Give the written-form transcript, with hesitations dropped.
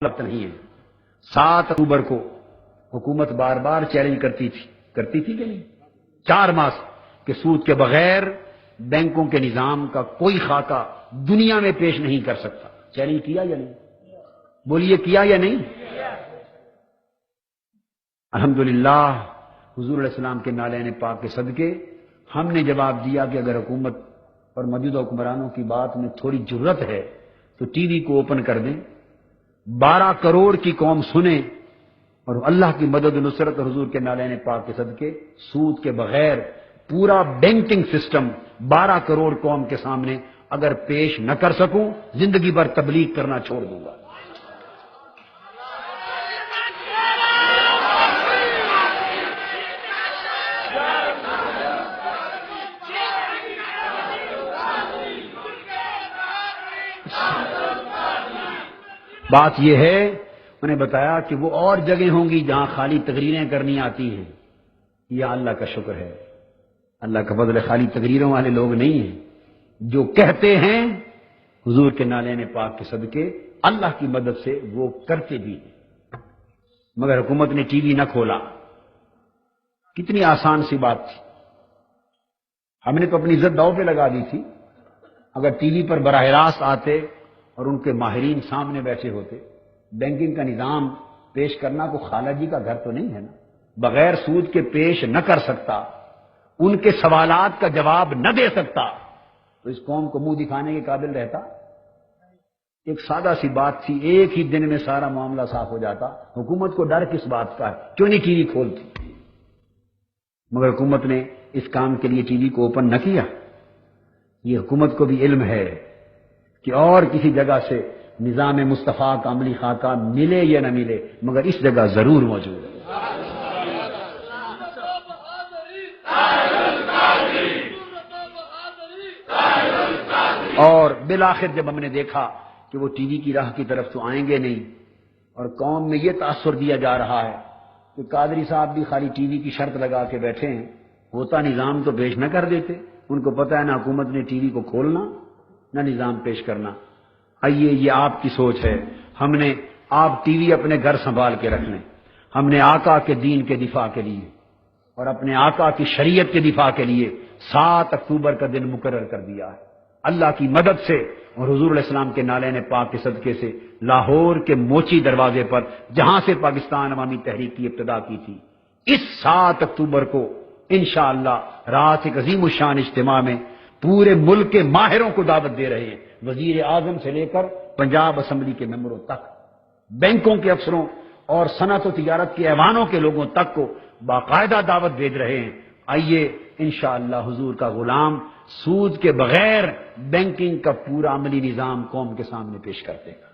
مطلب نہیں ہے۔ 7 اکتوبر کو حکومت بار بار چیلنج کرتی تھی کہ نہیں؟ 4 ماہ کہ سود کے بغیر بینکوں کے نظام کا کوئی خاکہ دنیا میں پیش نہیں کر سکتا۔ چیلنج کیا یا نہیں؟ بولیے کیا یا نہیں؟ الحمدللہ حضور علیہ السلام کے نالین پاک کے صدقے ہم نے جواب دیا کہ اگر حکومت اور موجودہ حکمرانوں کی بات میں تھوڑی جرت ہے تو ٹی وی کو اوپن کر دیں، 12 کروڑ کی قوم سنے اور اللہ کی مدد و نصرت اور حضور کے نالین پاک کے صدقے سود کے بغیر پورا بینکنگ سسٹم 12 کروڑ قوم کے سامنے اگر پیش نہ کر سکوں زندگی بھر تبلیغ کرنا چھوڑ دوں گا۔ بات یہ ہے، میں نے بتایا کہ وہ اور جگہ ہوں گی جہاں خالی تقریریں کرنی آتی ہیں، یا اللہ کا شکر ہے، اللہ کا فضل ہے، خالی تقریروں والے لوگ نہیں ہیں، جو کہتے ہیں حضور کے نالین پاک کے صدقے اللہ کی مدد سے وہ کرتے بھی ہیں۔ مگر حکومت نے ٹی وی نہ کھولا، کتنی آسان سی بات تھی، ہم نے تو اپنی عزت داؤ پہ لگا دی تھی۔ اگر ٹی وی پر براہ راست آتے اور ان کے ماہرین سامنے بیٹھے ہوتے، بینکنگ کا نظام پیش کرنا کو خالہ جی کا گھر تو نہیں ہے نا، بغیر سود کے پیش نہ کر سکتا، ان کے سوالات کا جواب نہ دے سکتا تو اس قوم کو منہ دکھانے کے قابل رہتا؟ ایک سادہ سی بات تھی، ایک ہی دن میں سارا معاملہ صاف ہو جاتا۔ حکومت کو ڈر کس بات کا ہے؟ کیوں نہیں ٹی وی کھولتی؟ مگر حکومت نے اس کام کے لیے ٹی وی کو اوپن نہ کیا۔ یہ حکومت کو بھی علم ہے کہ اور کسی جگہ سے نظام مصطفیٰ کا عملی خاکہ ملے یا نہ ملے مگر اس جگہ ضرور موجود ہے۔ اور بالآخر جب ہم نے دیکھا کہ وہ ٹی وی کی راہ کی طرف تو آئیں گے نہیں اور قوم میں یہ تاثر دیا جا رہا ہے کہ قادری صاحب بھی خالی ٹی وی کی شرط لگا کے بیٹھے ہیں، ہوتا نظام تو پیش نہ کر دیتے، ان کو پتہ ہے نہ حکومت نے ٹی وی کو کھولنا نہ نظام پیش کرنا۔ آئیے یہ آپ کی سوچ ہے، ہم نے آپ ٹی وی اپنے گھر سنبھال کے رکھ لیں، ہم نے آقا کے دین کے دفاع کے لیے اور اپنے آقا کی شریعت کے دفاع کے لیے 7 اکتوبر کا دن مقرر کر دیا ہے۔ اللہ کی مدد سے اور حضور علیہ السلام کے نالین پاک کے صدقے سے لاہور کے موچی دروازے پر جہاں سے پاکستان عوامی تحریک کی ابتدا کی تھی، اس 7 اکتوبر کو انشاءاللہ رات ایک عظیم الشان اجتماع میں پورے ملک کے ماہروں کو دعوت دے رہے ہیں، وزیر اعظم سے لے کر پنجاب اسمبلی کے ممبروں تک، بینکوں کے افسروں اور صنعت و تجارت کے ایوانوں کے لوگوں تک کو باقاعدہ دعوت بھیج رہے ہیں۔ آئیے انشاءاللہ حضور کا غلام سود کے بغیر بینکنگ کا پورا عملی نظام قوم کے سامنے پیش کرتے گا۔